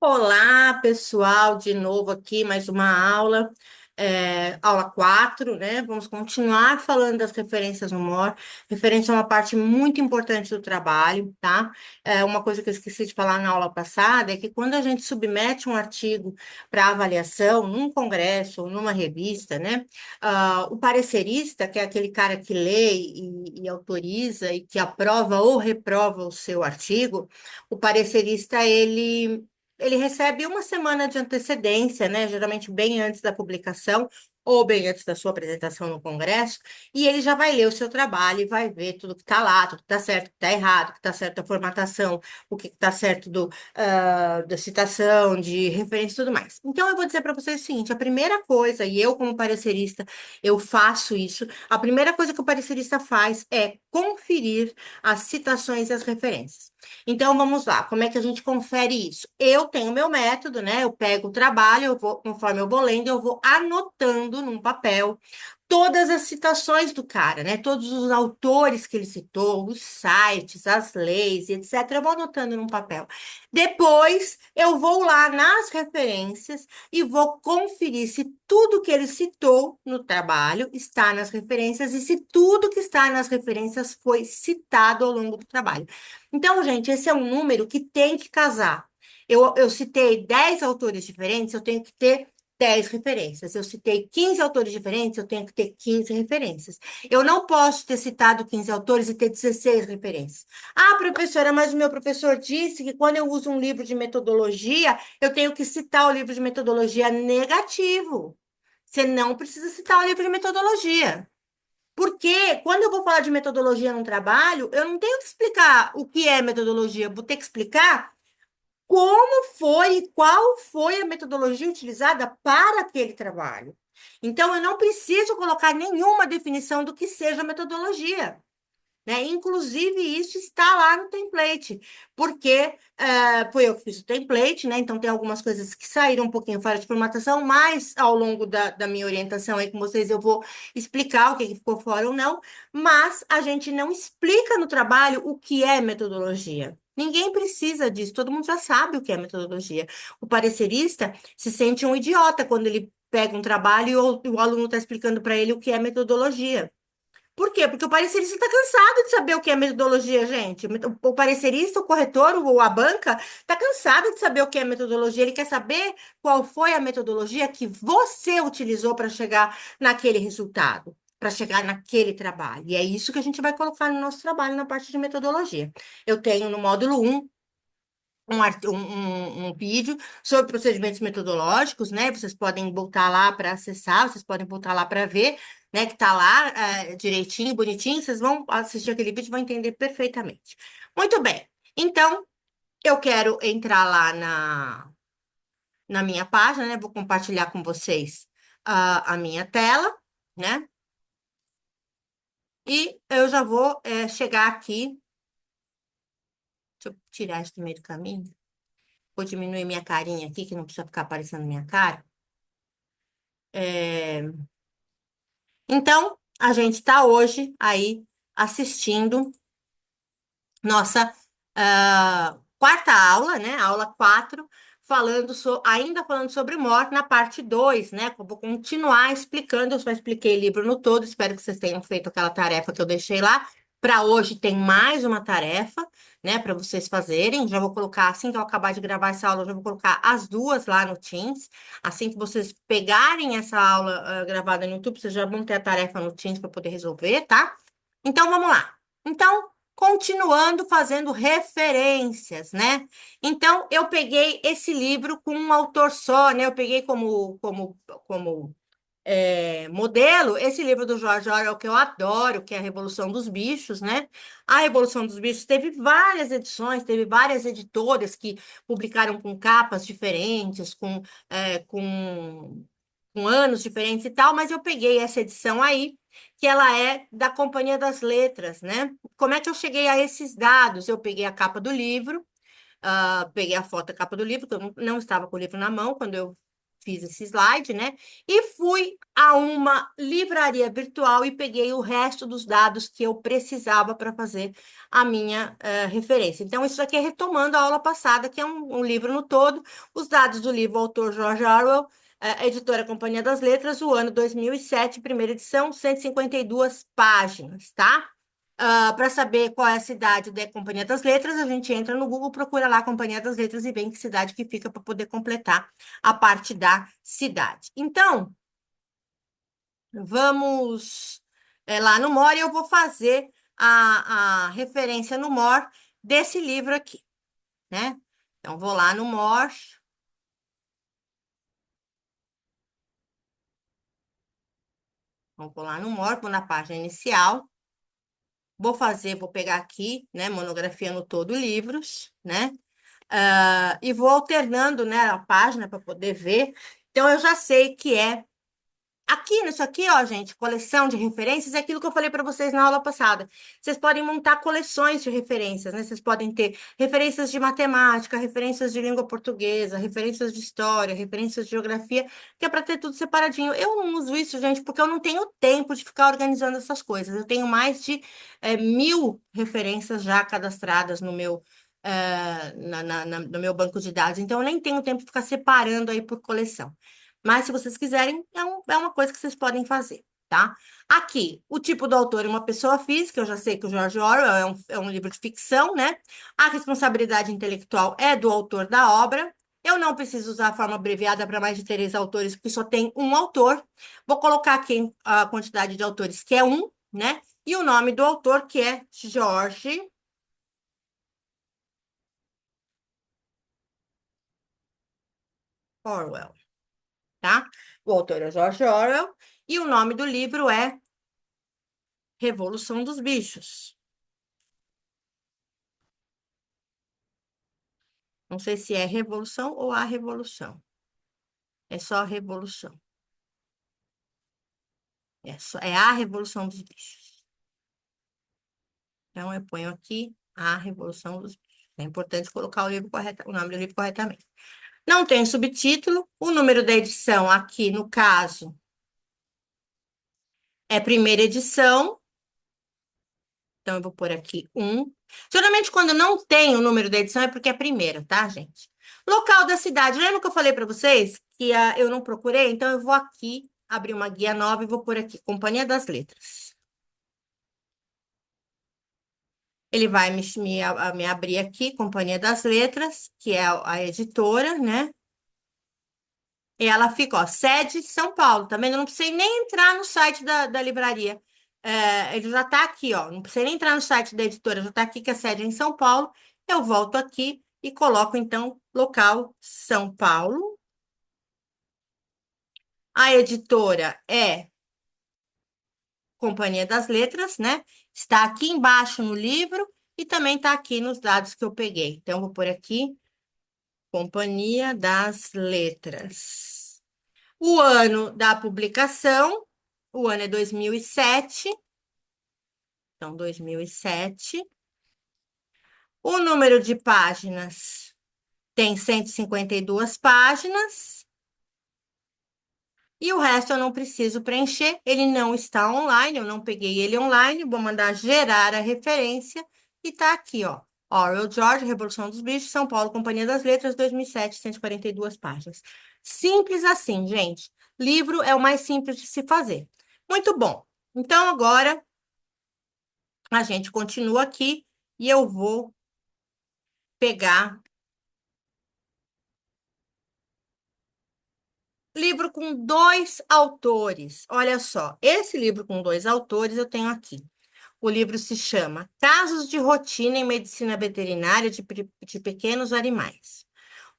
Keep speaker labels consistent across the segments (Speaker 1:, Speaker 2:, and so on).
Speaker 1: Olá, pessoal, de novo aqui, mais uma aula, aula 4, né? Vamos continuar falando das referências no MOR. Referência é uma parte muito importante do trabalho, tá? Uma coisa que eu esqueci de falar na aula passada é que quando a gente submete um artigo para avaliação num congresso ou numa revista, né? O parecerista, que é aquele cara que lê e autoriza e que aprova ou reprova o seu artigo, o parecerista, ele recebe uma semana de antecedência, né? Geralmente bem antes da publicação ou bem antes da sua apresentação no Congresso, e ele já vai ler o seu trabalho e vai ver tudo que está lá, tudo que está certo, o que está errado, o que está certo da formatação, o que está certo da citação, de referência e tudo mais. Então, eu vou dizer para vocês o seguinte: a primeira coisa, e eu, como parecerista, eu faço isso, a primeira coisa que o parecerista faz é conferir as citações e as referências. Então, vamos lá, como é que a gente confere isso? Eu tenho meu método, né? Eu pego o trabalho, eu vou, conforme eu vou lendo, eu vou anotando num papel todas as citações do cara, né? Todos os autores que ele citou, os sites, as leis, etc. Eu vou anotando num papel. Depois, eu vou lá nas referências e vou conferir se tudo que ele citou no trabalho está nas referências e se tudo que está nas referências foi citado ao longo do trabalho. Então, gente, esse é um número que tem que casar. Eu citei 10 autores diferentes, eu tenho que ter 10 referências. Eu citei 15 autores diferentes, eu tenho que ter 15 referências. Eu não posso ter citado 15 autores e ter 16 referências. Ah, professora, mas o meu professor disse que quando eu uso um livro de metodologia, eu tenho que citar o livro de metodologia negativo. Você não precisa citar o livro de metodologia. Porque quando eu vou falar de metodologia no trabalho, eu não tenho que explicar o que é metodologia, eu vou ter que explicar como foi e qual foi a metodologia utilizada para aquele trabalho. Então, eu não preciso colocar nenhuma definição do que seja metodologia, né? Inclusive, isso está lá no template, porque foi eu que fiz o template, né? Então, tem algumas coisas que saíram um pouquinho fora de formatação, mas ao longo da minha orientação aí com vocês, eu vou explicar o que ficou fora ou não, mas a gente não explica no trabalho o que é metodologia. Ninguém precisa disso, todo mundo já sabe o que é metodologia. O parecerista se sente um idiota quando ele pega um trabalho e o aluno está explicando para ele o que é metodologia. Por quê? Porque o parecerista está cansado de saber o que é metodologia, gente. O parecerista, o corretor, ou a banca, está cansado de saber o que é metodologia. Ele quer saber qual foi a metodologia que você utilizou para chegar naquele resultado, para chegar naquele trabalho. E é isso que a gente vai colocar no nosso trabalho na parte de metodologia. Eu tenho no módulo um um vídeo sobre procedimentos metodológicos, né? Vocês podem voltar lá para acessar, vocês podem voltar lá para ver, né? Que tá lá direitinho, bonitinho. Vocês vão assistir aquele vídeo e vão entender perfeitamente. Muito bem. Então, eu quero entrar lá na minha página, né? Vou compartilhar com vocês a minha tela, né? E eu já vou chegar aqui. Deixa eu tirar isso do meio do caminho. Vou diminuir minha carinha aqui, que não precisa ficar aparecendo minha cara. É, Então, a gente está hoje aí assistindo nossa quarta aula, né? Aula 4, ainda falando sobre morte na parte 2, né? Eu vou continuar explicando, eu só expliquei o livro no todo, espero que vocês tenham feito aquela tarefa que eu deixei lá. Para hoje tem mais uma tarefa, né, para vocês fazerem. Já vou colocar, assim que eu acabar de gravar essa aula, eu já vou colocar as duas lá no Teams. Assim que vocês pegarem essa aula gravada no YouTube, vocês já vão ter a tarefa no Teams para poder resolver, tá? Então, vamos lá. Então, continuando fazendo referências, né? Então, eu peguei esse livro com um autor só, né? Eu peguei como modelo esse livro do George Orwell, que eu adoro, que é a Revolução dos Bichos, né? A Revolução dos Bichos teve várias edições, teve várias editoras que publicaram com capas diferentes, com anos diferentes e tal, mas eu peguei essa edição aí, que ela é da Companhia das Letras, né? Como é que eu cheguei a esses dados? Eu peguei a capa do livro, peguei a foto da capa do livro, que eu não estava com o livro na mão quando eu fiz esse slide, né? E fui a uma livraria virtual e peguei o resto dos dados que eu precisava para fazer a minha referência. Então, isso aqui é retomando a aula passada, que é um livro no todo, os dados do livro, autor George Orwell, editora Companhia das Letras, o ano 2007, primeira edição, 152 páginas, tá? Para saber qual é a cidade da Companhia das Letras, a gente entra no Google, procura lá a Companhia das Letras e vê em que cidade que fica para poder completar a parte da cidade. Então, vamos lá no More e eu vou fazer a referência no More desse livro aqui, né? Então, vou lá no More, vamos lá no More, vou na página inicial. Vou pegar aqui, né, monografia no todo livros, né? E vou alternando, né, a página para poder ver. Então, eu já sei que é aqui, nisso aqui, ó, gente, coleção de referências, é aquilo que eu falei para vocês na aula passada. Vocês podem montar coleções de referências, né? Vocês podem ter referências de matemática, referências de língua portuguesa, referências de história, referências de geografia, que é para ter tudo separadinho. Eu não uso isso, gente, porque eu não tenho tempo de ficar organizando essas coisas. Eu tenho mais de 1.000 referências já cadastradas no meu. No meu banco de dados, então eu nem tenho tempo de ficar separando aí por coleção. Mas, se vocês quiserem, é uma coisa que vocês podem fazer, tá? Aqui, o tipo do autor é uma pessoa física, eu já sei que o George Orwell é um livro de ficção, né? A responsabilidade intelectual é do autor da obra. Eu não preciso usar a forma abreviada para mais de 3 autores, porque só tem um autor. Vou colocar aqui a quantidade de autores, que é um, né? E o nome do autor, que é George Orwell, tá? O autor é George Orwell e o nome do livro é Revolução dos Bichos. Não sei se é revolução ou a revolução. É só a revolução. É a revolução dos bichos. Então, eu ponho aqui a revolução dos bichos. É importante colocar o nome do livro corretamente. Não tem subtítulo. O número da edição aqui, no caso, é primeira edição. Então, eu vou pôr aqui um. Geralmente, quando não tem o número da edição, é porque é primeira, tá, gente? Local da cidade. Lembra que eu falei para vocês que eu não procurei? Então, eu vou aqui abrir uma guia nova e vou pôr aqui, Companhia das Letras. Ele vai me abrir aqui, Companhia das Letras, que é a editora, né? E ela fica, ó, sede São Paulo, tá vendo? Eu não precisei nem entrar no site da livraria. Ele já tá aqui, ó. Não precisei nem entrar no site da editora, já tá aqui que a sede é em São Paulo. Eu volto aqui e coloco, então, local São Paulo. A editora é Companhia das Letras, né? Está aqui embaixo no livro e também está aqui nos dados que eu peguei. Então, vou pôr aqui Companhia das Letras. O ano da publicação, o ano é 2007. Então, 2007. O número de páginas tem 152 páginas. E o resto eu não preciso preencher, ele não está online, eu não peguei ele online, vou mandar gerar a referência e tá aqui, ó. Orwell George, Revolução dos Bichos, São Paulo, Companhia das Letras, 2007, 142 páginas. Simples assim, gente. Livro é o mais simples de se fazer. Muito bom. Então, agora a gente continua aqui e eu vou pegar livro com 2 autores. Olha só, esse livro com 2 autores eu tenho aqui. O livro se chama Casos de Rotina em Medicina Veterinária de Pequenos Animais.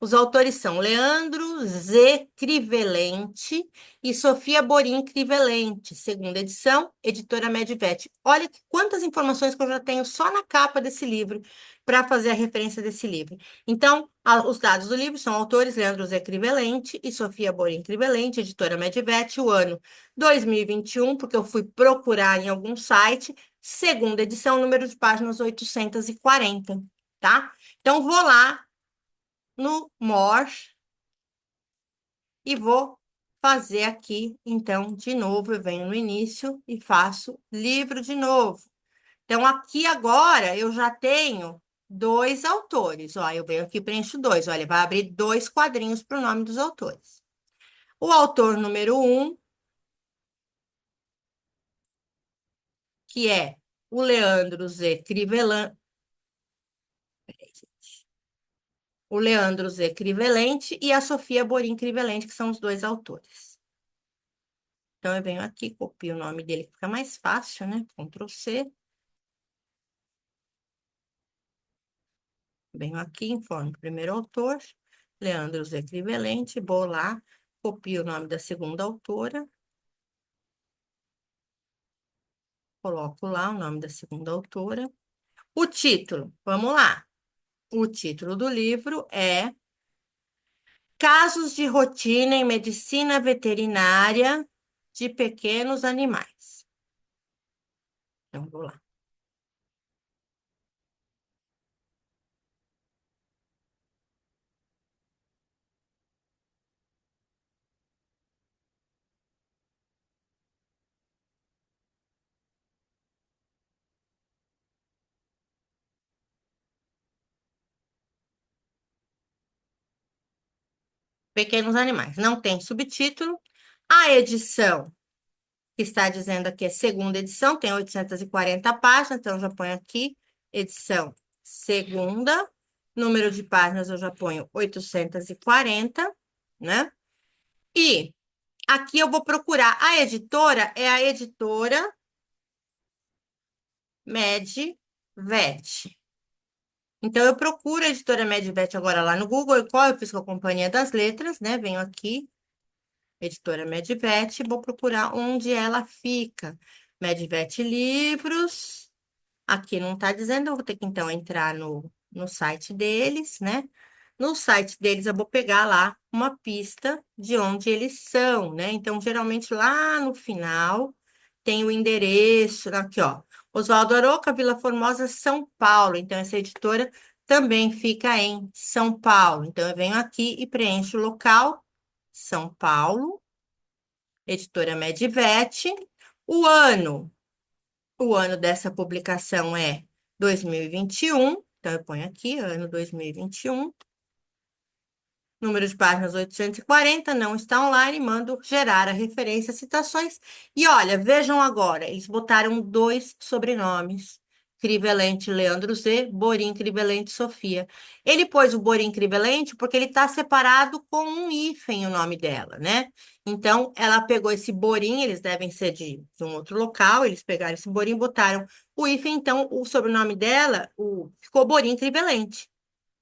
Speaker 1: Os autores são Leandro Z. Crivelente e Sofia Borim Crivelente, segunda edição, editora Medvet. Olha quantas informações que eu já tenho só na capa desse livro para fazer a referência desse livro. Então, os dados do livro são autores Leandro Z. Crivelente e Sofia Borim Crivelente, editora Medvet, o ano 2021, porque eu fui procurar em algum site, segunda edição, número de páginas 840, tá? Então, vou lá no More e vou fazer aqui, então, de novo, eu venho no início e faço livro de novo. Então, aqui agora eu já tenho dois autores. Ó, eu venho aqui e preencho dois. Olha, vai abrir dois quadrinhos para o nome dos autores. O autor número um, que é o Leandro Z. Crivellante, o Leandro Z. Crivellente e a Sofia Borim Crivellente, que são os dois autores. Então, eu venho aqui, copio o nome dele, que fica mais fácil, né? Ctrl C. Venho aqui, informo o primeiro autor, Leandro Z. Crivellente, vou lá, copio o nome da segunda autora, coloco lá o nome da segunda autora. O título, vamos lá. O título do livro é Casos de Rotina em Medicina Veterinária de Pequenos Animais. Então, vou lá. Pequenos Animais. Não tem subtítulo. A edição que está dizendo aqui é segunda edição, tem 840 páginas, então eu já ponho aqui, edição segunda, número de páginas eu já ponho 840, né? E aqui eu vou procurar, a editora é a editora Medvet. Então, eu procuro a editora Medvet agora lá no Google, qual eu fiz com a Companhia das Letras, né? Venho aqui, editora Medvet, vou procurar onde ela fica. Medvet Livros. Aqui não está dizendo, eu vou ter que então entrar no site deles, né? No site deles eu vou pegar lá uma pista de onde eles são, né? Então, geralmente lá no final tem o endereço, aqui ó, Oswaldo Aroca, Vila Formosa, São Paulo. Então, essa editora também fica em São Paulo. Então, eu venho aqui e preencho o local, São Paulo, editora Medvet, o ano. O ano dessa publicação é 2021, então eu ponho aqui, ano 2021. Número de páginas 840, não está online, mando gerar a referência, citações. E olha, vejam agora, eles botaram dois sobrenomes. Crivelente Leandro Z, Borim Crivelente Sofia. Ele pôs o Borim Crivelente porque ele está separado com um hífen o nome dela, né? Então, ela pegou esse Borim, eles devem ser de um outro local, eles pegaram esse Borim, botaram o hífen, então o sobrenome dela ficou Borim Crivelente,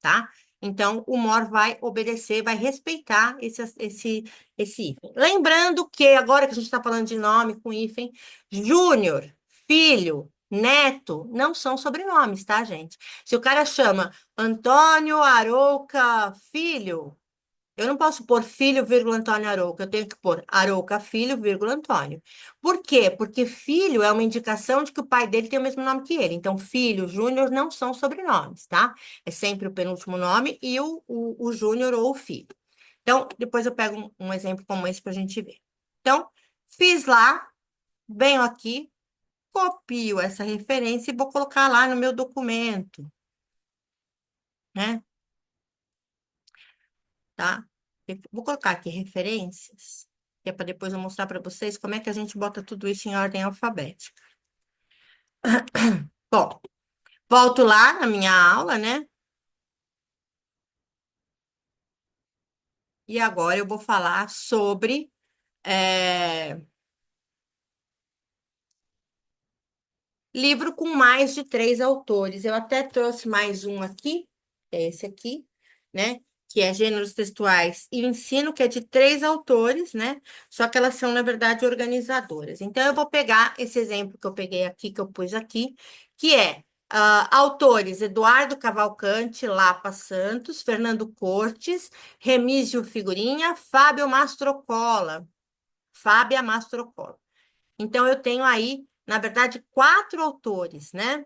Speaker 1: tá? Então, o MOR vai obedecer, vai respeitar esse hífen. Lembrando que, agora que a gente está falando de nome com hífen, Júnior, filho, neto, não são sobrenomes, tá, gente? Se o cara chama Antônio Arouca Filho, eu não posso pôr filho, vírgula, Antônio Arouca. Eu tenho que pôr Arouca, filho, vírgula, Antônio. Por quê? Porque filho é uma indicação de que o pai dele tem o mesmo nome que ele. Então, filho, Júnior não são sobrenomes, tá? É sempre o penúltimo nome e o Júnior ou o filho. Então, depois eu pego um exemplo como esse para a gente ver. Então, fiz lá, venho aqui, copio essa referência e vou colocar lá no meu documento, né? Tá? Vou colocar aqui referências, que é para depois eu mostrar para vocês como é que a gente bota tudo isso em ordem alfabética. Bom, volto lá na minha aula, né? E agora eu vou falar sobre livro com mais de três autores. Eu até trouxe mais um aqui, é esse aqui, né? Que é Gêneros Textuais e Ensino, que é de três autores, né? Só que elas são, na verdade, organizadoras. Então, eu vou pegar esse exemplo que eu peguei aqui, que eu pus aqui, que é autores Eduardo Cavalcante, Lapa Santos, Fernando Cortes, Remígio Figurinha, Fábio Mastrocola. Fábia Mastrocola. Então, eu tenho aí, na verdade, quatro autores, né?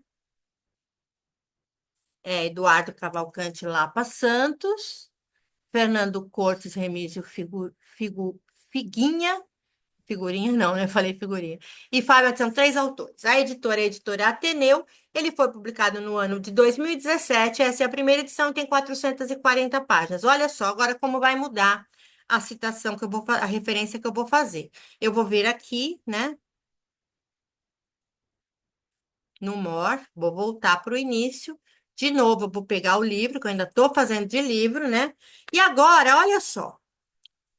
Speaker 1: Eduardo Cavalcante Lapa Santos, Fernando Cortes Remígio Figuinha. Figurinha não, né? Falei figurinha. E Fábio são três autores. A editora é a editora Ateneu. Ele foi publicado no ano de 2017. Essa é a primeira edição e tem 440 páginas. Olha só agora como vai mudar a citação que eu vou, a referência que eu vou fazer. Eu vou vir aqui, né, no More, vou voltar para o início. De novo, eu vou pegar o livro, que eu ainda estou fazendo de livro, né? E agora, olha só.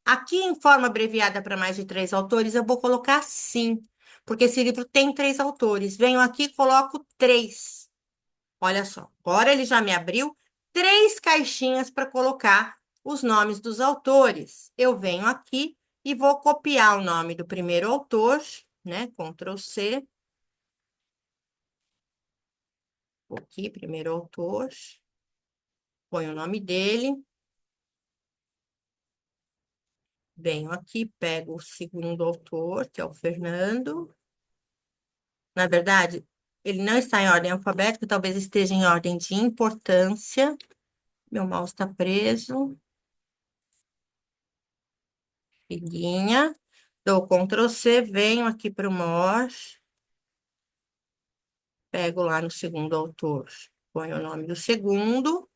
Speaker 1: Aqui, em forma abreviada para mais de três autores, eu vou colocar sim, porque esse livro tem três autores. Venho aqui e coloco três. Olha só, agora ele já me abriu três caixinhas para colocar os nomes dos autores. Eu venho aqui e vou copiar o nome do primeiro autor, né? Ctrl C. Aqui, primeiro autor. Põe o nome dele. Venho aqui, pego o segundo autor, que é o Fernando. Na verdade, ele não está em ordem alfabética, talvez esteja em ordem de importância. Meu mouse está preso. Figuinha. Dou Ctrl C, venho aqui para o More. Pego lá no segundo autor. Ponho o nome do segundo.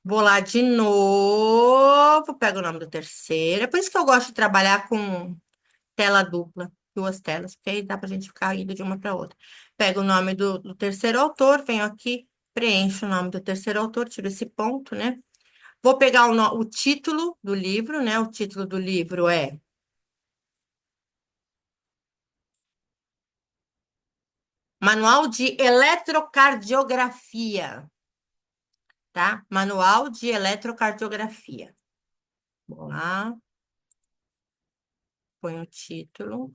Speaker 1: Vou lá de novo, pego o nome do terceiro. É por isso que eu gosto de trabalhar com tela dupla, duas telas, porque aí dá pra gente ficar indo de uma para outra. Pego o nome do terceiro autor, venho aqui, preencho o nome do terceiro autor, tiro esse ponto, né? Vou pegar o título do livro, né? O título do livro é Manual de Eletrocardiografia, tá? Manual de Eletrocardiografia. Vou lá, põe o título.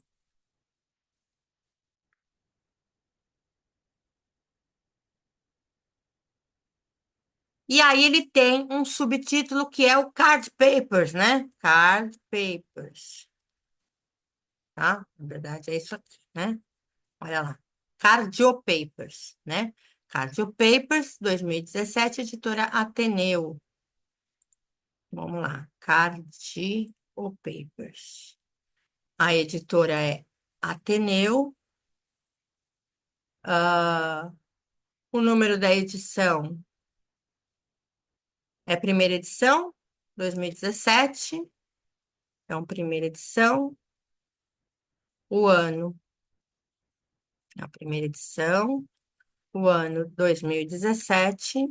Speaker 1: E aí ele tem um subtítulo que é o Card Papers, né? Card Papers, tá? Na verdade é isso aqui, né? Olha lá. Cardio Papers, né? Cardio Papers, 2017, editora Ateneu. Vamos lá. Cardio Papers. A editora é Ateneu. O número da edição é primeira edição, 2017. Então, primeira edição. O ano é a primeira edição. O ano 2017.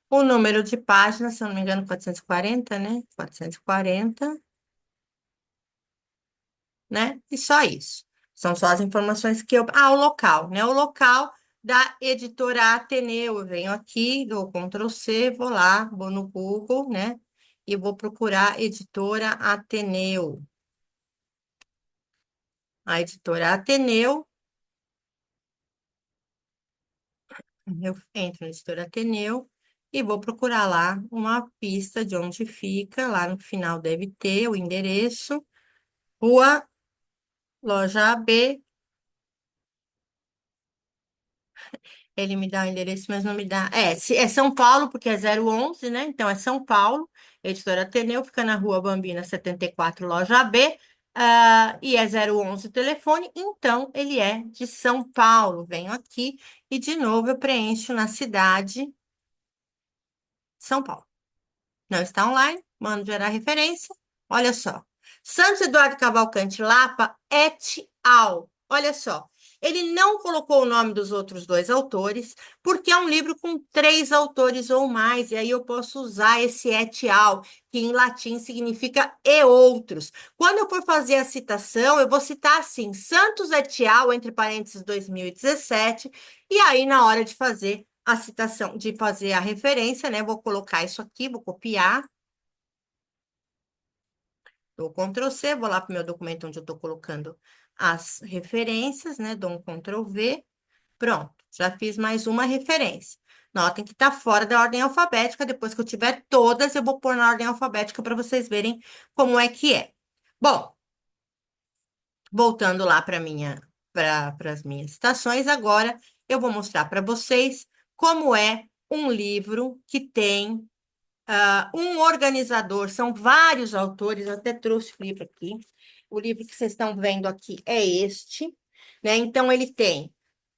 Speaker 1: O número de páginas, se eu não me engano, 440, né? 440, né? E só isso. São só as informações que eu. Ah, o local, né? O local da editora Ateneu. Eu venho aqui, dou Ctrl C, vou lá, vou no Google, né? E vou procurar editora Ateneu. A editora Ateneu. Eu entro na editora Ateneu e vou procurar lá uma pista de onde fica. Lá no final deve ter o endereço. Rua Loja B. Ele me dá o endereço, mas não me dá. É São Paulo, porque é 011, né? Então é São Paulo. Editora Ateneu fica na Rua Bambina 74, Loja B. E é 011 o telefone. Então ele é de São Paulo. Venho aqui e de novo eu preencho na cidade de São Paulo. Não está online, mando gerar referência. Olha só. Santos Eduardo Cavalcante Lapa et al. Olha só. Ele não colocou o nome dos outros dois autores, porque é um livro com três autores ou mais, e aí eu posso usar esse et al, que em latim significa e outros. Quando eu for fazer a citação, eu vou citar assim, Santos et al, entre parênteses 2017, e aí na hora de fazer a citação, de fazer a referência, né? Vou colocar isso aqui, vou copiar, dou Ctrl C, vou lá para o meu documento onde eu estou colocando as referências, né? Dou um Ctrl V, pronto, já fiz mais uma referência. Notem que está fora da ordem alfabética, depois que eu tiver todas, eu vou pôr na ordem alfabética para vocês verem como é que é. Bom, voltando lá para as minhas citações, agora eu vou mostrar para vocês como é um livro que tem Um organizador, são vários autores, eu até trouxe o livro aqui. O livro que vocês estão vendo aqui é este, né? Então, ele tem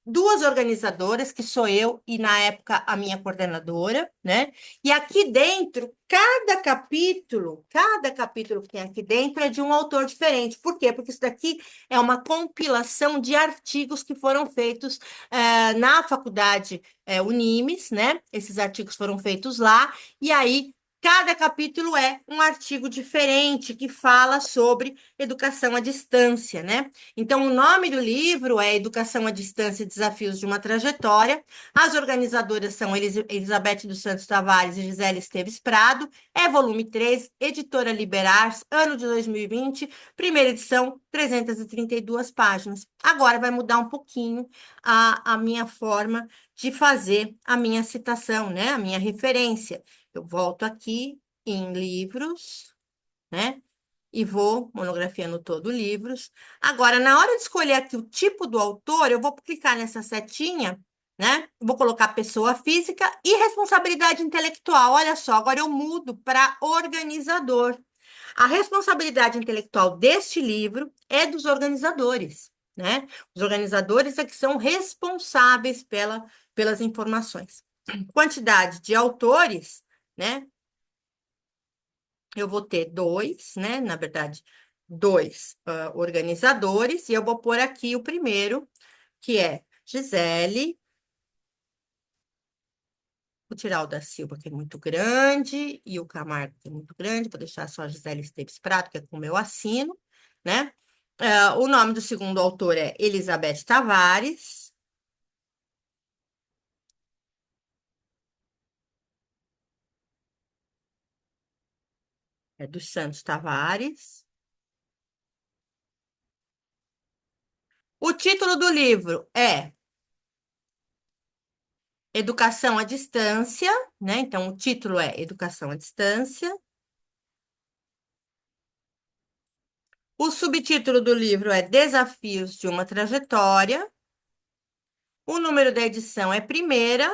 Speaker 1: duas organizadoras, que sou eu e, na época, a minha coordenadora, né? E aqui dentro, cada capítulo que tem aqui dentro é de um autor diferente. Por quê? Porque isso daqui é uma compilação de artigos que foram feitos na faculdade Unimes, né? Esses artigos foram feitos lá, e aí cada capítulo é um artigo diferente que fala sobre educação à distância, né? Então, o nome do livro é Educação à Distância, Desafios de uma Trajetória. As organizadoras são Elizabeth dos Santos Tavares e Gisele Esteves Prado. É volume 3, editora Liberars, ano de 2020, primeira edição, 332 páginas. Agora vai mudar um pouquinho a minha forma de fazer a minha citação, né? A minha referência. Eu volto aqui em livros, né? E vou monografiando todo livros. Agora, na hora de escolher aqui o tipo do autor, eu vou clicar nessa setinha, né? Vou colocar pessoa física e responsabilidade intelectual. Olha só, agora eu mudo para organizador. A responsabilidade intelectual deste livro é dos organizadores, né? Os organizadores é que são responsáveis pelas informações. Quantidade de autores, né? Eu vou ter dois, né? Na verdade, dois organizadores, e eu vou pôr aqui o primeiro, que é Gisele. Vou tirar o da Silva, que é muito grande, e o Camargo, que é muito grande, vou deixar só a Gisele Esteves Prato, que é como eu assino, né? O nome do segundo autor é Elizabeth Tavares. É dos Santos Tavares. O título do livro é Educação à Distância, né? Então, o título é Educação à Distância. O subtítulo do livro é Desafios de uma Trajetória. O número da edição é primeira.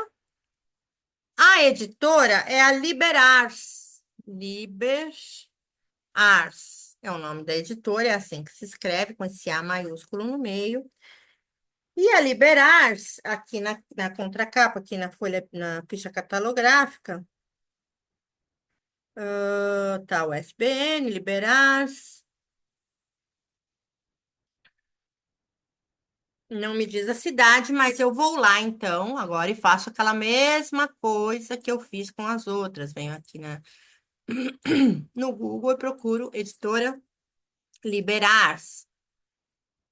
Speaker 1: A editora é a Liberars. Liberars é o nome da editora, é assim que se escreve, com esse A maiúsculo no meio. E a Liberars, aqui na contracapa, aqui na folha, na ficha catalográfica, tá o SBN, Liberars. Não me diz a cidade, mas eu vou lá então, agora, e faço aquela mesma coisa que eu fiz com as outras. Venho aqui no Google e procuro editora Liberars,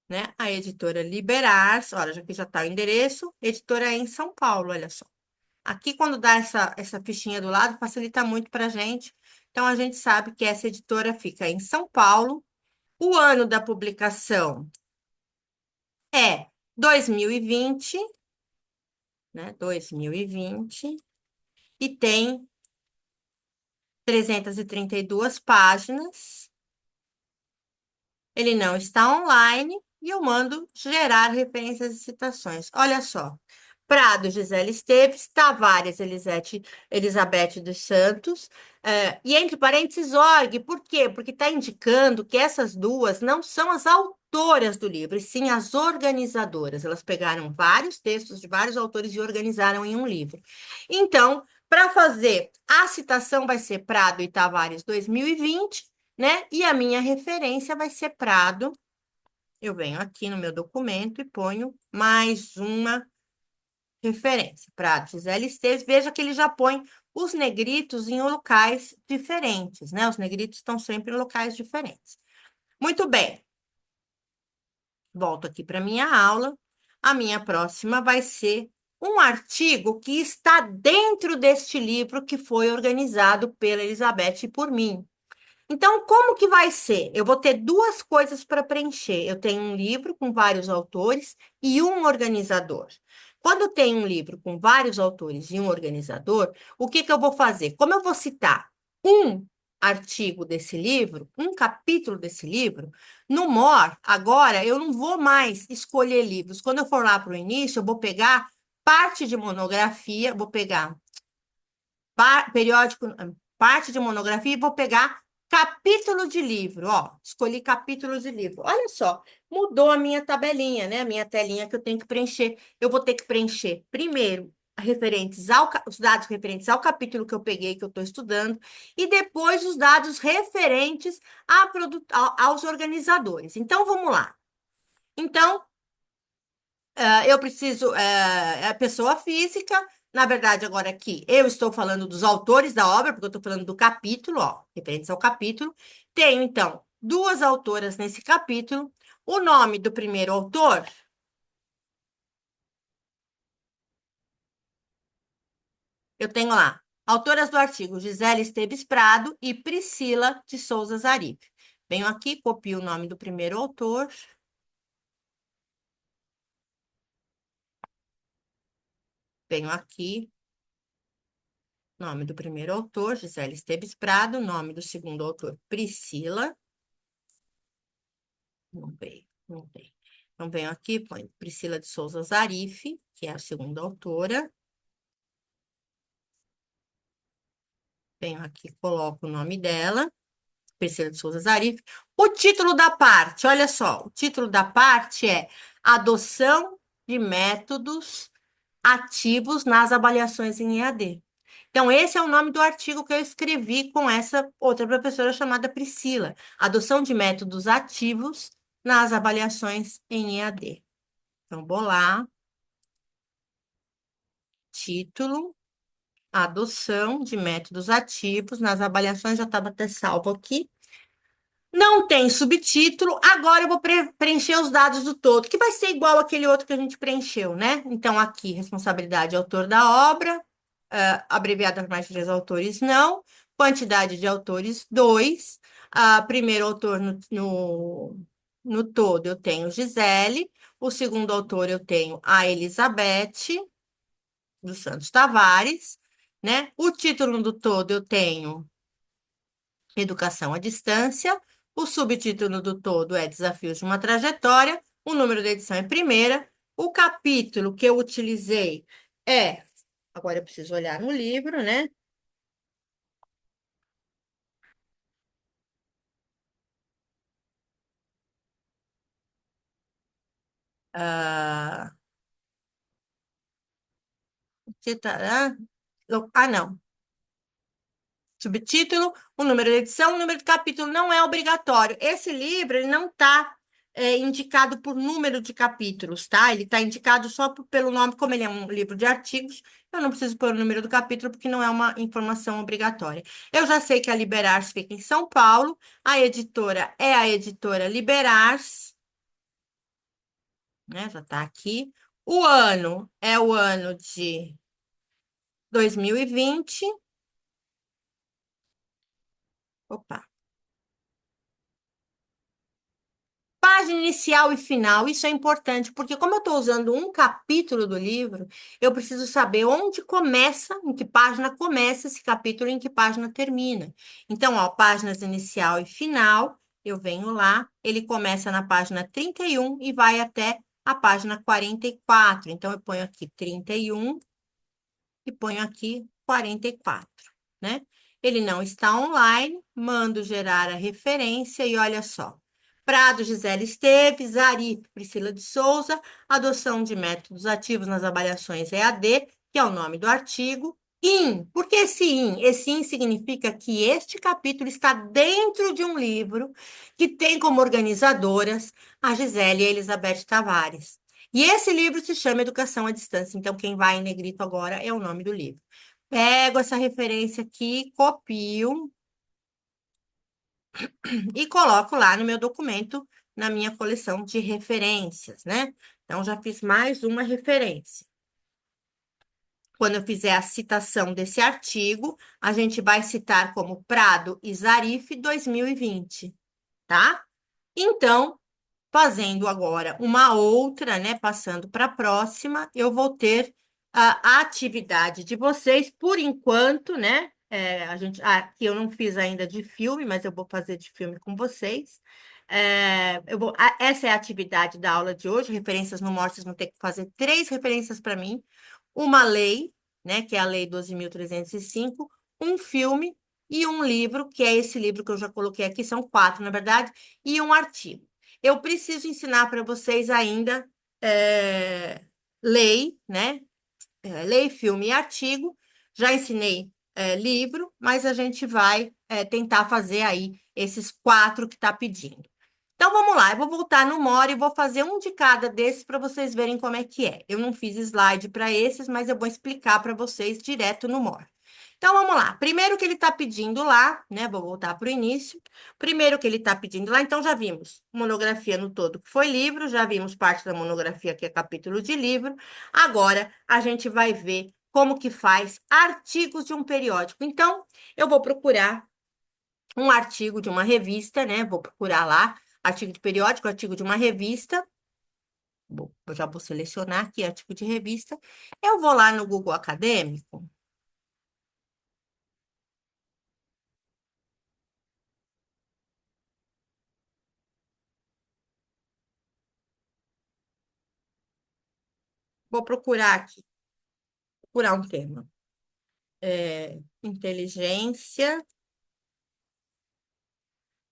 Speaker 1: né? A editora Liberars, olha, já que já está o endereço, editora é em São Paulo, olha só. Aqui, quando dá essa fichinha do lado, facilita muito para a gente. Então, a gente sabe que essa editora fica em São Paulo. O ano da publicação é 2020, né? 2020, e tem 332 páginas. Ele não está online e eu mando gerar referências e citações. Olha só. Prado, Gisele Esteves, Tavares, Elizabeth dos Santos, e entre parênteses, org. Por quê? Porque está indicando que essas duas não são as autoras do livro, e sim as organizadoras. Elas pegaram vários textos de vários autores e organizaram em um livro. Então, para fazer a citação vai ser Prado e Tavares 2020, né? E a minha referência vai ser Prado. Eu venho aqui no meu documento e ponho mais uma referência. Prado, Gisele Esteves. Veja que ele já põe os negritos em locais diferentes, né? Os negritos estão sempre em locais diferentes. Muito bem. Volto aqui para minha aula. A minha próxima vai ser um artigo que está dentro deste livro que foi organizado pela Elizabeth e por mim. Então, como que vai ser? Eu vou ter duas coisas para preencher. Eu tenho um livro com vários autores e um organizador. Quando tem um livro com vários autores e um organizador, o que que eu vou fazer? Como eu vou citar um artigo desse livro, um capítulo desse livro, no MOR, agora eu não vou mais escolher livros. Quando eu for lá para o início, eu vou pegar parte de monografia, vou pegar periódico. parte de monografia e vou pegar capítulo de livro, ó. Escolhi capítulo de livro. Olha só, mudou a minha tabelinha, né? A minha telinha que eu tenho que preencher. Eu vou ter que preencher primeiro os dados referentes ao capítulo que eu peguei, que eu estou estudando, e depois os dados referentes aos organizadores. Então, vamos lá. Então, eu preciso, é a pessoa física, na verdade, agora aqui, eu estou falando dos autores da obra, porque eu estou falando do capítulo, ó, referentes ao capítulo. Tenho, então, duas autoras nesse capítulo. O nome do primeiro autor, eu tenho lá, autoras do artigo Gisele Esteves Prado e Priscila de Souza Zarif. Venho aqui, copio o nome do primeiro autor, venho aqui, nome do primeiro autor, Gisele Esteves Prado, nome do segundo autor, Priscila. Não veio, não tem. Então, venho aqui, põe Priscila de Souza Zarif, que é a segunda autora. Venho aqui, coloco o nome dela, Priscila de Souza Zarif. O título da parte, olha só, o título da parte é Adoção de Métodos Ativos nas Avaliações em EAD. Então, esse é o nome do artigo que eu escrevi com essa outra professora chamada Priscila. Adoção de métodos ativos nas avaliações em EAD. Então, vou lá. Título, adoção de métodos ativos nas avaliações, já estava até salvo aqui. Não tem subtítulo, agora eu vou preencher os dados do todo, que vai ser igual aquele outro que a gente preencheu, né? Então, aqui, responsabilidade autor da obra, abreviada mais de 3 autores, não. Quantidade de autores, 2. Primeiro autor no todo, eu tenho Gisele. O segundo autor, eu tenho a Elizabeth dos Santos Tavares, né? O título do todo eu tenho Educação à Distância, o subtítulo do todo é Desafios de uma Trajetória, o número da edição é primeira, o capítulo que eu utilizei é, agora eu preciso olhar no livro, né? Ah, não. Subtítulo, o número de edição, o número de capítulo não é obrigatório. Esse livro, ele não está indicado por número de capítulos, tá? Ele está indicado só pelo nome, como ele é um livro de artigos, eu não preciso pôr o número do capítulo, porque não é uma informação obrigatória. Eu já sei que a Liberars fica em São Paulo, a editora é a editora Liberars, né? Já está aqui. O ano é o ano de 2020. Opa. Página inicial e final, isso é importante, porque como eu estou usando um capítulo do livro, eu preciso saber onde começa, em que página começa esse capítulo e em que página termina. Então, ó, páginas inicial e final, eu venho lá, ele começa na página 31 e vai até a página 44. Então, eu ponho aqui 31 e ponho aqui 44, né? Ele não está online, mando gerar a referência e olha só. Prado, Gisele Esteves, Arif, Priscila de Souza, adoção de métodos ativos nas avaliações EAD, que é o nome do artigo. IN, por que esse IN? Esse IN significa que este capítulo está dentro de um livro que tem como organizadoras a Gisele e a Elizabeth Tavares. E esse livro se chama Educação à Distância, então quem vai em negrito agora é o nome do livro. Pego essa referência aqui, copio e coloco lá no meu documento, na minha coleção de referências, né? Então, já fiz mais uma referência. Quando eu fizer a citação desse artigo, a gente vai citar como Prado e Zarif 2020, tá? Então, fazendo agora uma outra, né? Passando para a próxima, eu vou ter a atividade de vocês, por enquanto, né? Aqui eu não fiz ainda de filme, mas eu vou fazer de filme com vocês. Essa é a atividade da aula de hoje. Referências no Morte, vocês vão ter que fazer 3 referências para mim. Uma lei, né? Que é a Lei 12.305. Um filme e um livro, que é esse livro que eu já coloquei aqui, são quatro, na verdade, e um artigo. Eu preciso ensinar para vocês ainda é, lei, né? Lei, filme e artigo. Já ensinei livro, mas a gente vai tentar fazer aí esses quatro que está pedindo. Então vamos lá, eu vou voltar no More e vou fazer um de cada desses para vocês verem como é que é. Eu não fiz slide para esses, mas eu vou explicar para vocês direto no More. Então vamos lá. Primeiro que ele está pedindo lá, né? Vou voltar para o início. Primeiro que ele está pedindo lá, então já vimos monografia no todo, que foi livro, já vimos parte da monografia, que é capítulo de livro. Agora a gente vai ver como que faz artigos de um periódico. Então, eu vou procurar um artigo de uma revista, né? Vou procurar lá, artigo de periódico, artigo de uma revista. Eu já vou selecionar aqui, artigo de revista. Eu vou lá no Google Acadêmico, vou procurar aqui, procurar um tema. Inteligência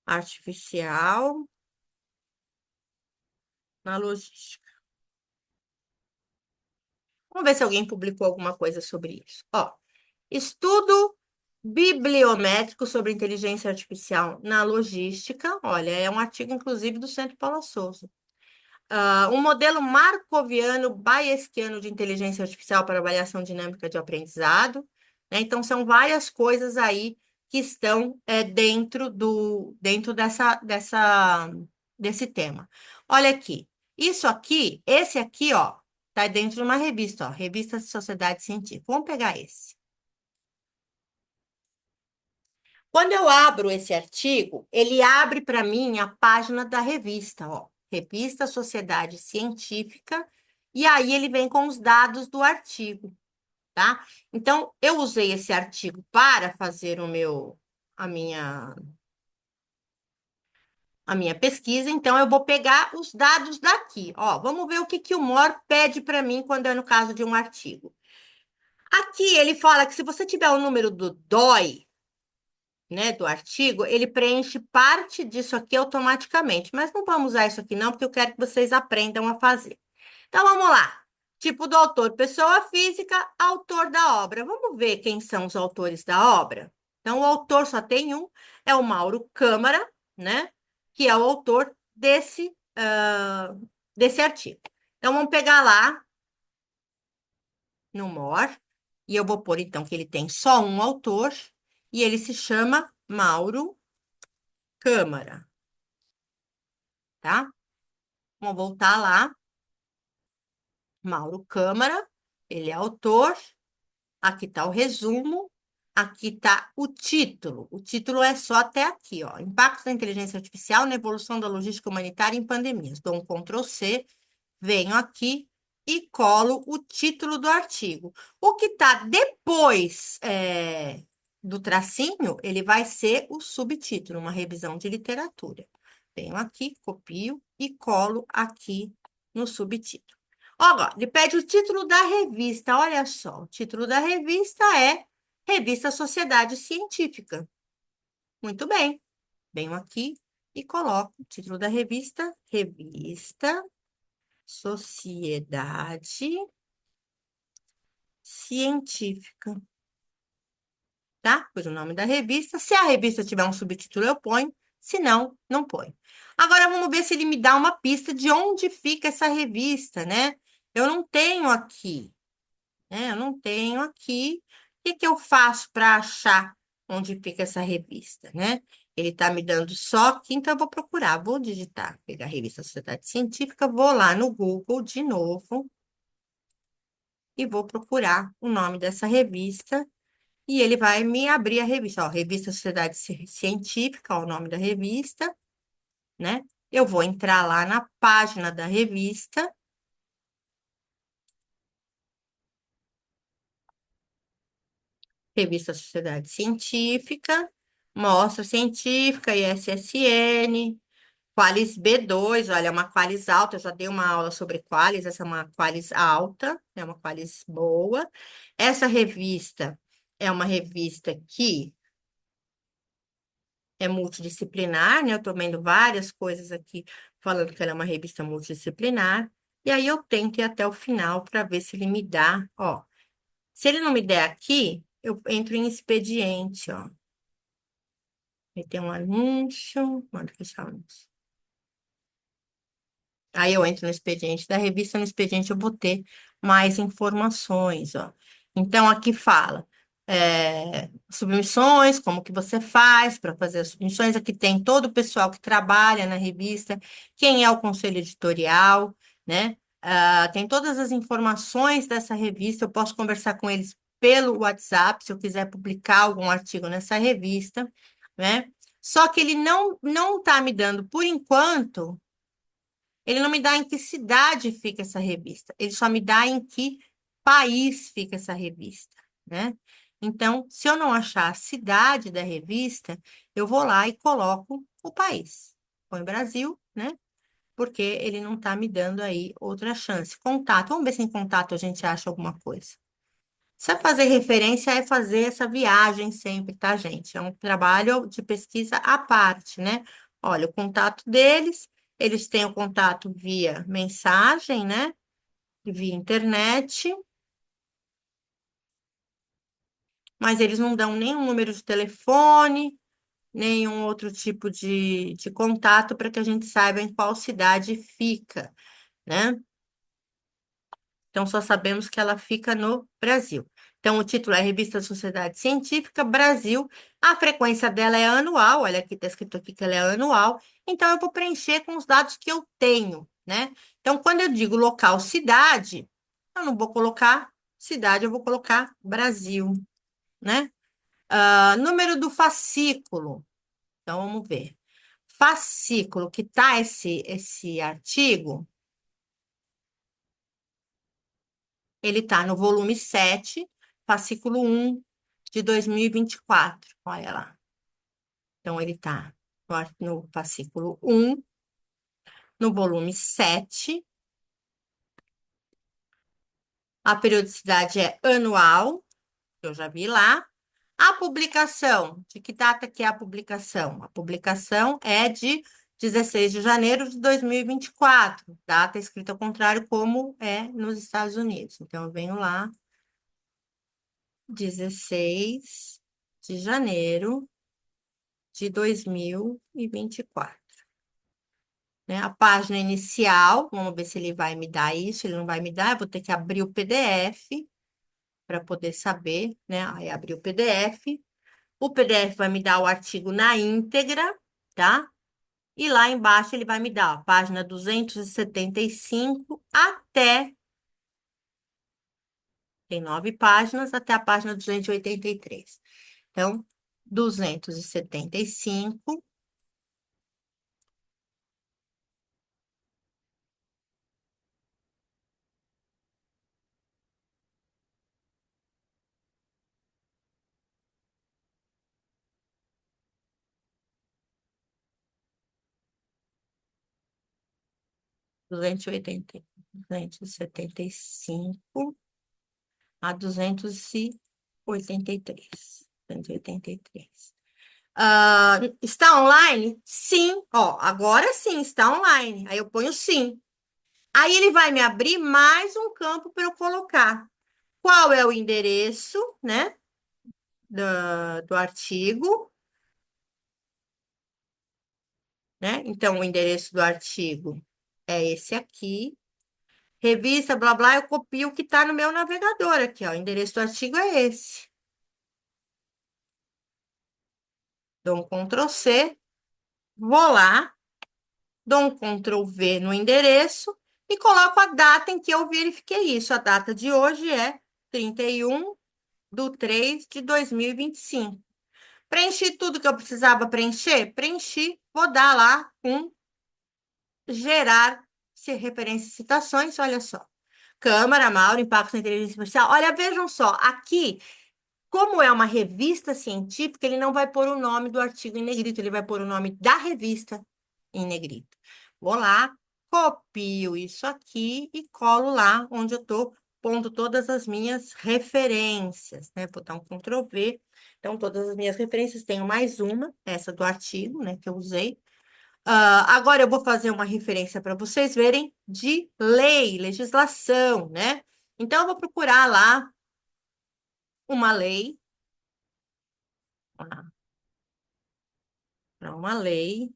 Speaker 1: artificial na logística. Vamos ver se alguém publicou alguma coisa sobre isso. Ó, estudo bibliométrico sobre inteligência artificial na logística. Olha, é um artigo, inclusive, do Centro Paula Souza. Um modelo marcoviano bayesiano de inteligência artificial para avaliação dinâmica de aprendizado, né? Então, são várias coisas aí que estão dentro desse tema. Olha aqui, isso aqui, esse aqui, ó, tá dentro de uma revista, ó, Revista de Sociedade Científica. Vamos pegar esse. Quando eu abro esse artigo, ele abre para mim a página da revista, ó, Revista Sociedade Científica, e aí ele vem com os dados do artigo, tá? Então, eu usei esse artigo para fazer a minha, a minha pesquisa, então eu vou pegar os dados daqui, ó, vamos ver o que que o MOR pede para mim quando é no caso de um artigo. Aqui ele fala que se você tiver o número do DOI, né, do artigo, ele preenche parte disso aqui automaticamente. Mas não vamos usar isso aqui não, porque eu quero que vocês aprendam a fazer. Então, vamos lá. Tipo do autor, pessoa física, autor da obra. Vamos ver quem são os autores da obra? Então, o autor só tem um, é o Mauro Câmara, né, que é o autor desse artigo. Então, vamos pegar lá no MOR, e eu vou pôr, então, que ele tem só um autor, e ele se chama Mauro Câmara, tá? Vamos voltar lá. Mauro Câmara, ele é autor. Aqui está o resumo. Aqui está o título. O título é só até aqui, ó. Impacto da inteligência artificial na evolução da logística humanitária em pandemias. Dou um Ctrl C, venho aqui e colo o título do artigo. O que está depois do tracinho, ele vai ser o subtítulo, uma revisão de literatura. Venho aqui, copio e colo aqui no subtítulo. Ó, ele pede o título da revista, olha só. O título da revista é Revista Sociedade Científica. Muito bem. Venho aqui e coloco o título da revista, Revista Sociedade Científica, tá? Pus o nome da revista. Se a revista tiver um subtítulo, eu ponho. Se não, não ponho. Agora, vamos ver se ele me dá uma pista de onde fica essa revista, né? Eu não tenho aqui, né? Eu não tenho aqui. O que que eu faço para achar onde fica essa revista, né? Ele está me dando só aqui, então eu vou procurar. Vou digitar, pegar a revista Sociedade Científica, vou lá no Google de novo e vou procurar o nome dessa revista e ele vai me abrir a revista. Ó, Revista Sociedade Científica, ó, o nome da revista, né? Eu vou entrar lá na página da revista. Revista Sociedade Científica, Mostra Científica, ISSN, Qualis B2, olha, é uma Qualis alta, eu já dei uma aula sobre Qualis, essa é uma Qualis alta, é uma Qualis boa. Essa revista é uma revista que é multidisciplinar, né? Eu estou vendo várias coisas aqui falando que ela é uma revista multidisciplinar. E aí eu tento ir até o final para ver se ele me dá, ó. Se ele não me der aqui, eu entro em expediente, ó. Aí tem um anúncio, manda fechar o anúncio. Aí eu entro no expediente da revista, no expediente eu vou ter mais informações, ó. Então, aqui fala, submissões, como que você faz para fazer as submissões. Aqui tem todo o pessoal que trabalha na revista, quem é o conselho editorial, né? Tem todas as informações dessa revista, eu posso conversar com eles pelo WhatsApp, se eu quiser publicar algum artigo nessa revista, né? Só que ele não está me dando, por enquanto, ele não me dá em que cidade fica essa revista. Ele só me dá em que país fica essa revista, né? Então, se eu não achar a cidade da revista, eu vou lá e coloco o país. Põe Brasil, né? Porque ele não está me dando aí outra chance. Contato, vamos ver se em contato a gente acha alguma coisa. Se fazer referência é fazer essa viagem sempre, tá, gente? É um trabalho de pesquisa à parte, né? Olha, o contato deles, eles têm o contato via mensagem, né? Via internet, mas eles não dão nenhum número de telefone, nenhum outro tipo de contato para que a gente saiba em qual cidade fica, né? Então, só sabemos que ela fica no Brasil. Então, o título é Revista Sociedade Científica Brasil. A frequência dela é anual. Olha aqui, está escrito aqui que ela é anual. Então, eu vou preencher com os dados que eu tenho, né? Então, quando eu digo local cidade, eu não vou colocar cidade, eu vou colocar Brasil, né? Número do fascículo. Então, vamos ver. Fascículo que tá esse artigo. Ele está no volume 7, fascículo 1 de 2024. Olha lá. Então, ele está no fascículo 1, no volume 7. A periodicidade é anual, eu já vi lá. A publicação, de que data que é a publicação? A publicação é de 16 de janeiro de 2024, data escrita ao contrário, como é nos Estados Unidos. Então, eu venho lá, 16 de janeiro de 2024, né? A página inicial, vamos ver se ele vai me dar isso, ele não vai me dar, eu vou ter que abrir o PDF para poder saber, né? Aí abrir o PDF vai me dar o artigo na íntegra, tá? E lá embaixo ele vai me dar a página 275 até, tem 9 páginas, até a página 283. Então, 275. 280, 275 a 283. 283. Está online? Sim. Ó, agora sim, está online. Aí eu ponho sim. Aí ele vai me abrir mais um campo para eu colocar. Qual é o endereço, né, do artigo, né? Então, o endereço do artigo é esse aqui. Revista, blá, blá, eu copio o que está no meu navegador aqui, ó. O endereço do artigo é esse. Dou um Ctrl C, vou lá, dou um Ctrl V no endereço e coloco a data em que eu verifiquei isso. A data de hoje é 31/3/2025. Preenchi tudo que eu precisava preencher? Preenchi. Vou dar lá um gerar referências e citações, olha só. Câmara, Mauro, Impacto na Inteligência Artificial. Olha, vejam só, aqui, como é uma revista científica, ele não vai pôr o nome do artigo em negrito, ele vai pôr o nome da revista em negrito. Vou lá, copio isso aqui e colo lá onde eu estou expondo todas as minhas referências, né? Vou dar um Ctrl V. Então, todas as minhas referências, tenho mais uma, essa do artigo, né, que eu usei. Agora eu vou fazer uma referência para vocês verem de lei, legislação, né? Então, eu vou procurar lá uma lei, para uma lei,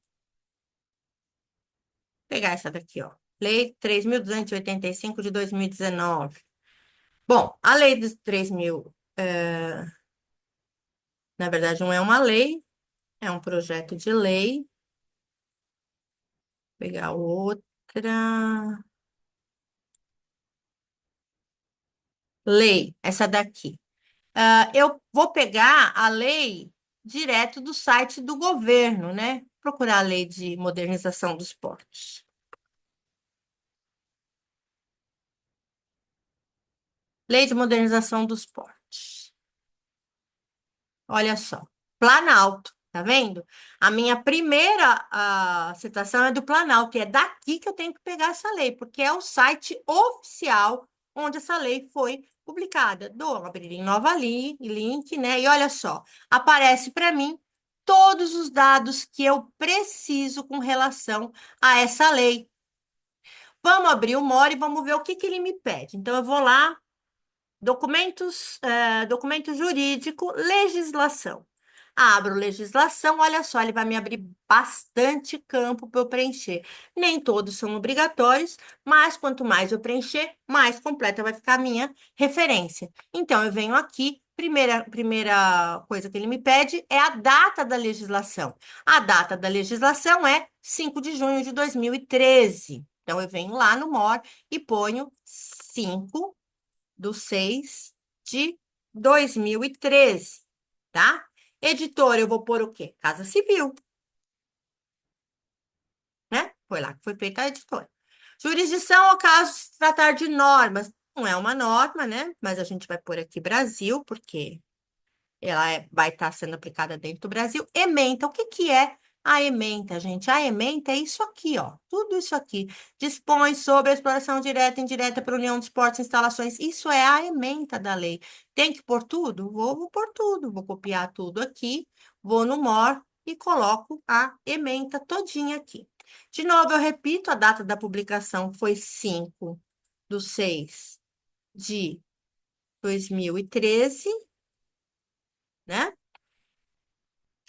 Speaker 1: pegar essa daqui, ó. Lei 3.285 de 2019. Bom, a lei dos 3.000, na verdade, não é uma lei, é um projeto de lei. Vou pegar outra lei, essa daqui. Eu vou pegar a lei direto do site do governo, né? Procurar a lei de modernização dos portos. Lei de modernização dos portos. Olha só. Planalto, tá vendo? A minha primeira citação é do Planalto, e é daqui que eu tenho que pegar essa lei, porque é o site oficial onde essa lei foi publicada. Dou abrir em nova link, né? E olha só, aparece para mim todos os dados que eu preciso com relação a essa lei. Vamos abrir o More e vamos ver o que que ele me pede. Então, eu vou lá, documento jurídico, legislação. Abro legislação, olha só, ele vai me abrir bastante campo para eu preencher. Nem todos são obrigatórios, mas quanto mais eu preencher, mais completa vai ficar a minha referência. Então, eu venho aqui, primeira coisa que ele me pede é a data da legislação. A data da legislação é 5 de junho de 2013. Então, eu venho lá no MOR e ponho 5/6/2013, tá? Editor, eu vou pôr o quê? Casa Civil, né? Foi lá que foi feita a editora. Jurisdição, ao caso se tratar de normas. Não é uma norma, né? Mas a gente vai pôr aqui Brasil, porque ela vai estar sendo aplicada dentro do Brasil. Ementa, o que que é a ementa, gente? A ementa é isso aqui, ó. Tudo isso aqui. Dispõe sobre a exploração direta e indireta pela União dos Portos e Instalações. Isso é a ementa da lei. Tem que pôr tudo? Vou pôr tudo. Vou copiar tudo aqui, vou no MOR e coloco a ementa todinha aqui. De novo, eu repito, a data da publicação foi 5/6/2013, né?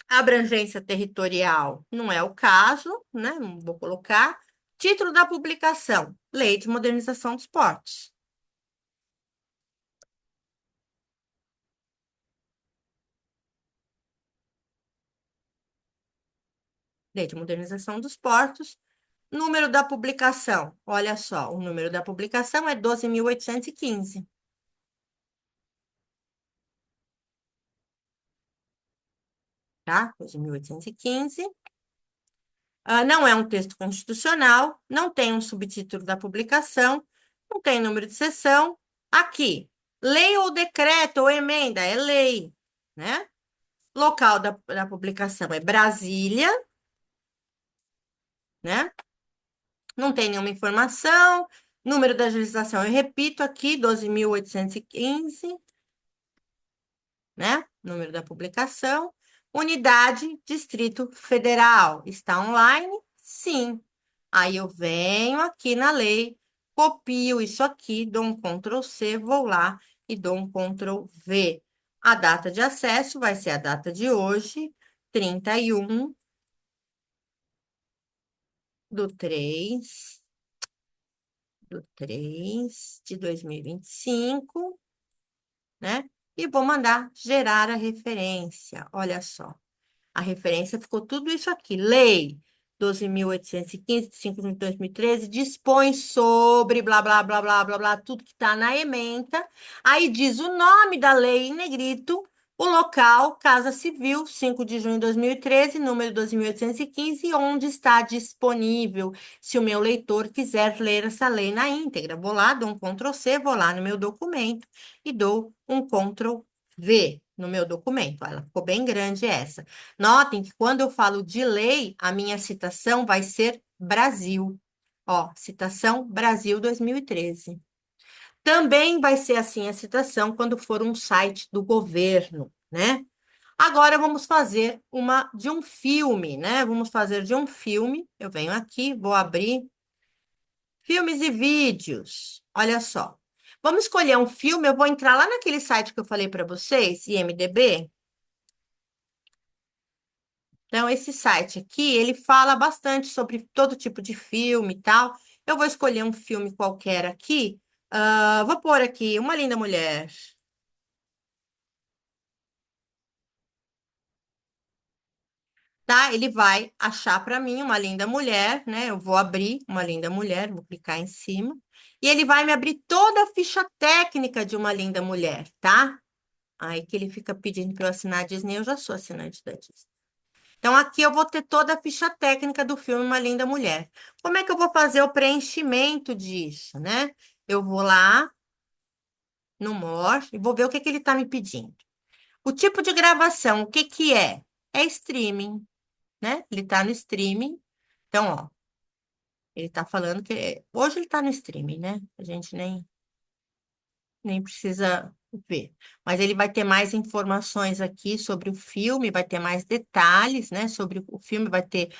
Speaker 1: Abrangência territorial não é o caso, né? Não vou colocar. Título da publicação: Lei de Modernização dos Portos. Lei de Modernização dos Portos. Número da publicação: olha só, o número da publicação é 12.815, tá? 12.815. Não é um texto constitucional, não tem um subtítulo da publicação, não tem número de sessão. Aqui, lei ou decreto ou emenda, é lei, né? Local da publicação é Brasília, né? Não tem nenhuma informação. Número da legislação, eu repito aqui, 12.815, né? Número da publicação. Unidade, Distrito Federal. Está online? Sim. Aí eu venho aqui na lei, copio isso aqui, dou um Ctrl C, vou lá e dou um Ctrl V. A data de acesso vai ser a data de hoje, 31/3/2025, né? E vou mandar gerar a referência. Olha só. A referência ficou tudo isso aqui. Lei 12.815, de 5 de 2013, dispõe sobre blá, blá, blá, blá, blá, blá, tudo que está na ementa. Aí diz o nome da lei em negrito, o local, Casa Civil, 5 de junho de 2013, número 12.815, onde está disponível, se o meu leitor quiser ler essa lei na íntegra. Vou lá, dou um Ctrl C, vou lá no meu documento e dou um Ctrl V no meu documento. Ela ficou bem grande essa. Notem que quando eu falo de lei, a minha citação vai ser Brasil. Ó, citação Brasil 2013. Também vai ser assim a citação quando for um site do governo, né? Agora vamos fazer uma de um filme, né? Vamos fazer de um filme. Eu venho aqui, vou abrir filmes e vídeos. Olha só. Vamos escolher um filme. Eu vou entrar lá naquele site que eu falei para vocês, IMDb. Então, esse site aqui, ele fala bastante sobre todo tipo de filme e tal. Eu vou escolher um filme qualquer aqui. Vou pôr aqui Uma Linda Mulher. Tá? Ele vai achar para mim uma linda mulher, né? Eu vou abrir uma linda mulher, vou clicar em cima, e ele vai me abrir toda a ficha técnica de uma linda mulher, tá? Aí que ele fica pedindo para eu assinar a Disney, eu já sou assinante da Disney. Então aqui eu vou ter toda a ficha técnica do filme Uma Linda Mulher. Como é que eu vou fazer o preenchimento disso, né? Eu vou lá no More e vou ver o que que ele está me pedindo. O tipo de gravação, o que que é? É streaming, né? Ele está no streaming. Então, ó, ele tá falando que hoje ele tá no streaming, né? A gente nem precisa ver. Mas ele vai ter mais informações aqui sobre o filme, vai ter mais detalhes, né? Sobre o filme, vai ter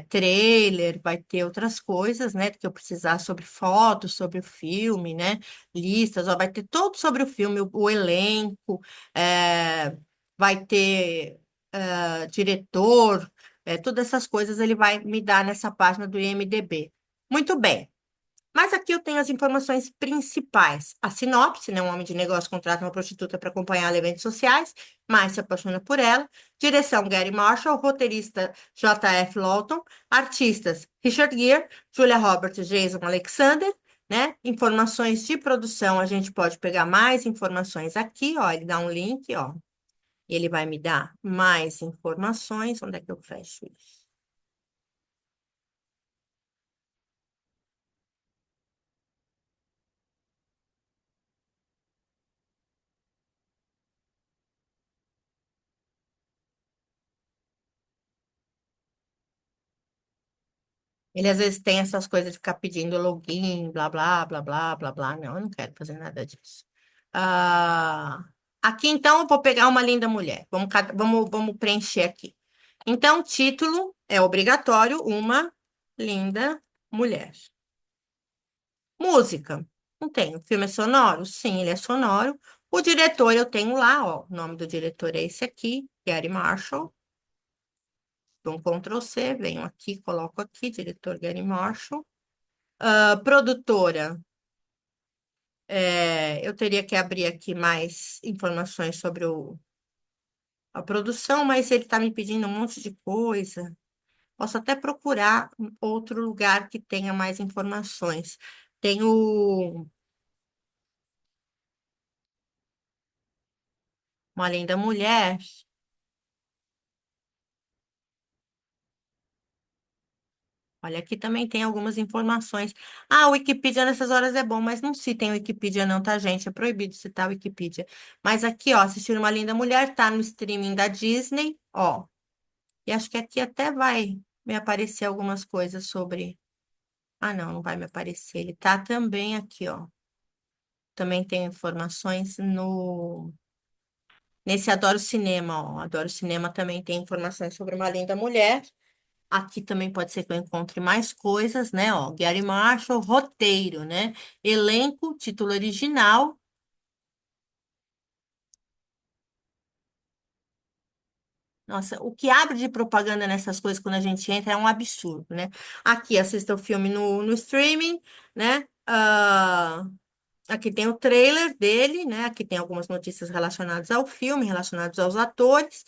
Speaker 1: trailer, vai ter outras coisas, né? Que eu precisar sobre fotos, sobre o filme, né? Listas, ó, vai ter tudo sobre o filme, o elenco, vai ter diretor, todas essas coisas ele vai me dar nessa página do IMDb. Muito bem. Mas aqui eu tenho as informações principais. A sinopse, né? Um homem de negócio contrata uma prostituta para acompanhá-la em eventos sociais, mas se apaixona por ela. Direção, Gary Marshall. Roteirista, J.F. Lawton. Artistas, Richard Gere, Julia Roberts, Jason Alexander, né? Informações de produção, a gente pode pegar mais informações aqui, ó. Ele dá um link, ó. Ele vai me dar mais informações. Onde é que eu fecho isso? Ele às vezes tem essas coisas de ficar pedindo login, blá, blá, blá, blá, blá, blá. Não, eu não quero fazer nada disso. Ah, aqui, então, eu vou pegar uma linda mulher. Vamos preencher aqui. Então, título é obrigatório, uma linda mulher. Música. Não tenho. O filme é sonoro? Sim, ele é sonoro. O diretor eu tenho lá, ó. O nome do diretor é esse aqui, Gary Marshall. Dou um Ctrl C, venho aqui, coloco aqui, diretor Gary Marshall. Produtora, eu teria que abrir aqui mais informações sobre a produção, mas ele está me pedindo um monte de coisa. Posso até procurar um outro lugar que tenha mais informações. Tem Uma Linda Mulher. Olha, aqui também tem algumas informações. Ah, o Wikipedia nessas horas é bom, mas não citem o Wikipedia não, tá, gente? É proibido citar o Wikipedia. Mas aqui, ó, assistir Uma Linda Mulher, tá no streaming da Disney, ó. E acho que aqui até vai me aparecer algumas coisas sobre. Ah, não, não vai me aparecer. Ele tá também aqui, ó. Também tem informações no nesse Adoro Cinema, ó. Adoro Cinema também tem informações sobre Uma Linda Mulher. Aqui também pode ser que eu encontre mais coisas, né? Ó, Gary Marshall, roteiro, né? Elenco, título original. Nossa, o que abre de propaganda nessas coisas quando a gente entra é um absurdo, né? Aqui, assista o filme no streaming, né? Aqui tem o trailer dele, né? Aqui tem algumas notícias relacionadas ao filme, relacionadas aos atores.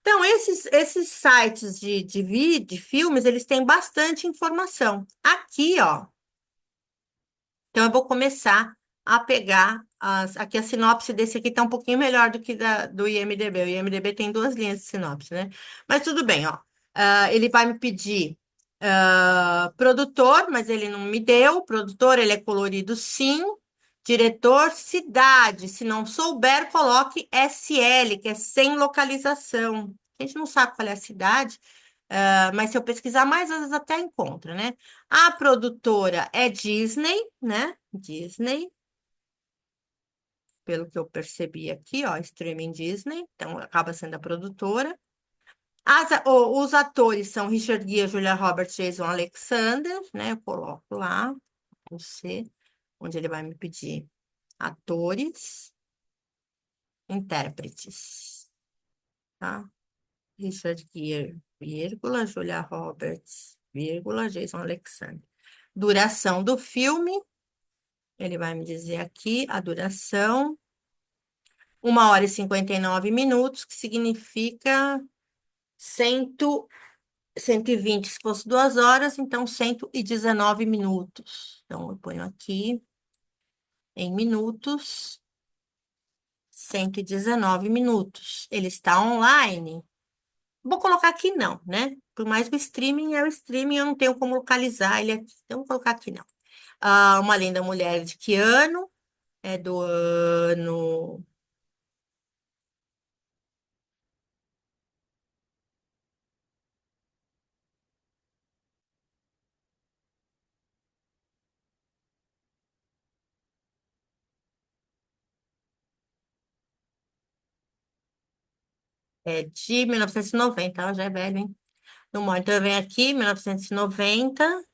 Speaker 1: Então, esses sites de filmes, eles têm bastante informação. Aqui, ó. Então, eu vou começar a pegar aqui a sinopse desse aqui está um pouquinho melhor do que do IMDb. O IMDb tem duas linhas de sinopse, né? Mas tudo bem, ó. Ele vai me pedir produtor, mas ele não me deu. Produtor, ele é colorido, sim. Diretor, cidade. Se não souber, coloque SL, que é sem localização. A gente não sabe qual é a cidade, mas se eu pesquisar mais, às vezes até encontra, né? A produtora é Disney, né? Disney. pelo que eu percebi aqui, ó, Streaming Disney, então acaba sendo a produtora. Os atores são Richard Gere, Julia Roberts, Jason Alexander, né? Eu coloco lá, você, onde ele vai me pedir atores, intérpretes, tá? Richard Gere, vírgula, Julia Roberts, vírgula, Jason Alexander. Duração do filme, ele vai me dizer aqui a duração, 1 hora e 59 minutos, que significa 100, 120 se fosse 2 horas, então 119 minutos. Então, eu ponho aqui em minutos, 119 minutos. Ele está online? Vou colocar aqui não, né? Por mais que o streaming é o streaming, eu não tenho como localizar ele aqui. Então, vou colocar aqui não. Uma Linda Mulher de que ano? É do ano de 1990, ela já é velha, hein? Então, eu venho aqui, 1990.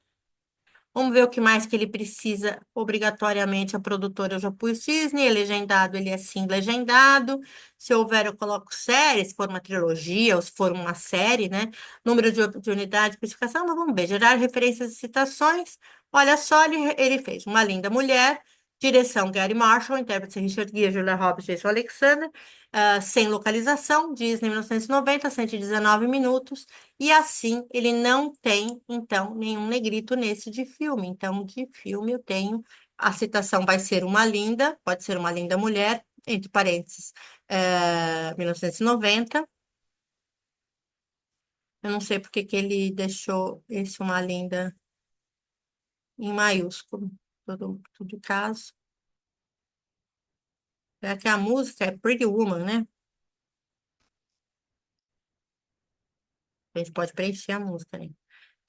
Speaker 1: Vamos ver o que mais que ele precisa obrigatoriamente. A produtora eu já pus Disney, legendado ele é sim legendado. Se houver, eu coloco série, se for uma trilogia ou se for uma série, né? Número de unidades, especificação, mas vamos ver. Gerar referências e citações. Olha só, ele fez Uma Linda Mulher, direção Gary Marshall, intérprete Richard Gere, Julia Roberts, Jason Alexander, sem localização, Disney 1990, 119 minutos. E assim, ele não tem, então, nenhum negrito nesse de filme. Então, de filme eu tenho, a citação vai ser Uma Linda, pode ser Uma Linda Mulher, entre parênteses, 1990. Eu não sei porque que ele deixou esse Uma Linda em maiúsculo, todo caso. É que a música é Pretty Woman, né? A gente pode preencher a música, né?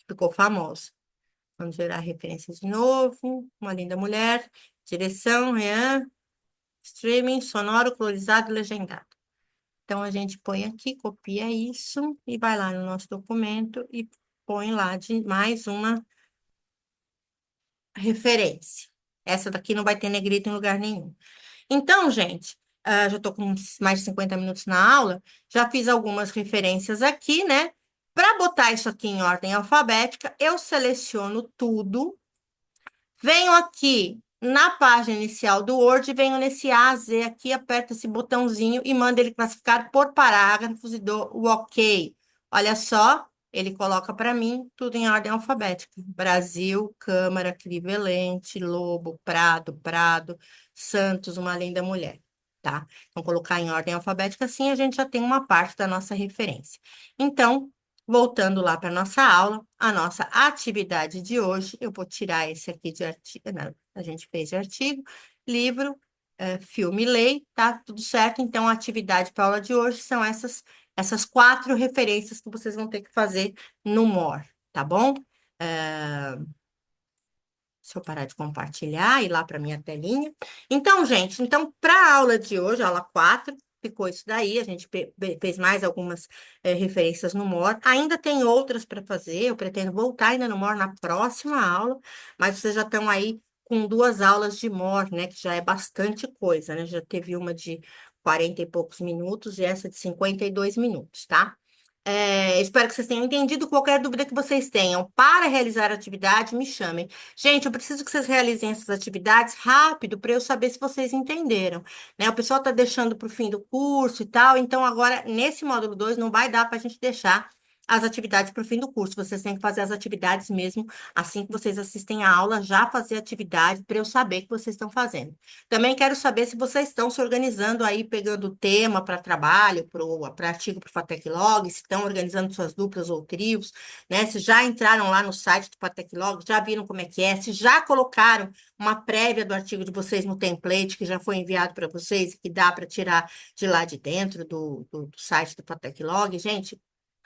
Speaker 1: Ficou famosa. Vamos gerar referências de novo. Uma Linda Mulher. Direção, Rian. Streaming, sonoro, colorizado e legendado. Então, a gente põe aqui, copia isso e vai lá no nosso documento e põe lá de mais uma referência. Essa daqui não vai ter negrito em lugar nenhum. Então, gente, já estou com mais de 50 minutos na aula, já fiz algumas referências aqui, né? Para botar isso aqui em ordem alfabética, eu seleciono tudo. Venho aqui na página inicial do Word, venho nesse A, Z aqui, aperto esse botãozinho e mando ele classificar por parágrafos e dou o OK. Olha só, ele coloca para mim tudo em ordem alfabética. Brasil, Câmara, Clivelente, Lobo, Prado, Prado, Santos, Uma Linda Mulher. Tá? Então, colocar em ordem alfabética, assim a gente já tem uma parte da nossa referência. Então, voltando lá para nossa aula, a nossa atividade de hoje, eu vou tirar esse aqui de artigo, não, a gente fez de artigo, livro, filme, lei, tá tudo certo? Então, a atividade para a aula de hoje são essas quatro referências que vocês vão ter que fazer no MOR, tá bom? Eh, Se eu parar de compartilhar, ir lá para minha telinha. Então, gente, então, para a aula de hoje, aula 4 ficou isso daí. A gente fez mais algumas referências no MOR. Ainda tem outras para fazer. Eu pretendo voltar ainda no MOR na próxima aula, mas vocês já estão aí com 2 aulas de MOR, né? Que já é bastante coisa, né? Já teve uma de 40 e poucos minutos e essa de 52 minutos, tá? Espero que vocês tenham entendido. Qualquer dúvida que vocês tenham para realizar a atividade, me chamem. Gente, eu preciso que vocês realizem essas atividades rápido para eu saber se vocês entenderam, né? O pessoal está deixando para o fim do curso e tal, então agora, nesse módulo 2 não vai dar para a gente deixar as atividades para o fim do curso. Vocês têm que fazer as atividades mesmo, assim que vocês assistem a aula, já fazer atividade para eu saber que vocês estão fazendo. Também quero saber se vocês estão se organizando aí, pegando tema para trabalho, para artigo para o Fateclog, se estão organizando suas duplas ou trios, né? Se já entraram lá no site do Fateclog, já viram como é, se já colocaram uma prévia do artigo de vocês no template que já foi enviado para vocês, que dá para tirar de lá de dentro do site do Fateclog. Gente,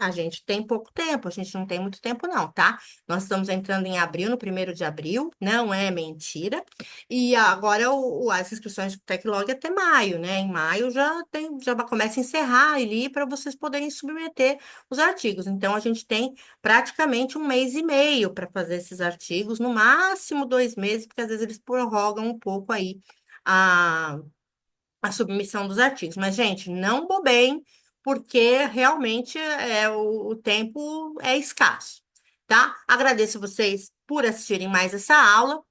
Speaker 1: A gente tem pouco tempo, a gente não tem muito tempo, não, tá? Nós estamos entrando em abril, no 1º de abril, não é mentira. E agora as inscrições do Teclog é até maio, né? Em maio já começa a encerrar ali para vocês poderem submeter os artigos. Então, a gente tem praticamente 1 mês e meio para fazer esses artigos, no máximo 2 meses, porque às vezes eles prorrogam um pouco aí a submissão dos artigos. Mas, gente, não bobeiem, porque realmente o tempo é escasso, tá? Agradeço vocês por assistirem mais essa aula.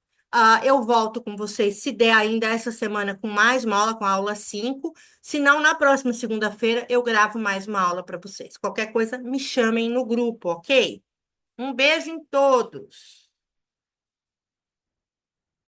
Speaker 1: Eu volto com vocês, se der ainda essa semana, com mais uma aula, com a aula 5. Se não, na próxima segunda-feira, eu gravo mais uma aula para vocês. Qualquer coisa, me chamem no grupo, ok? Um beijo em todos.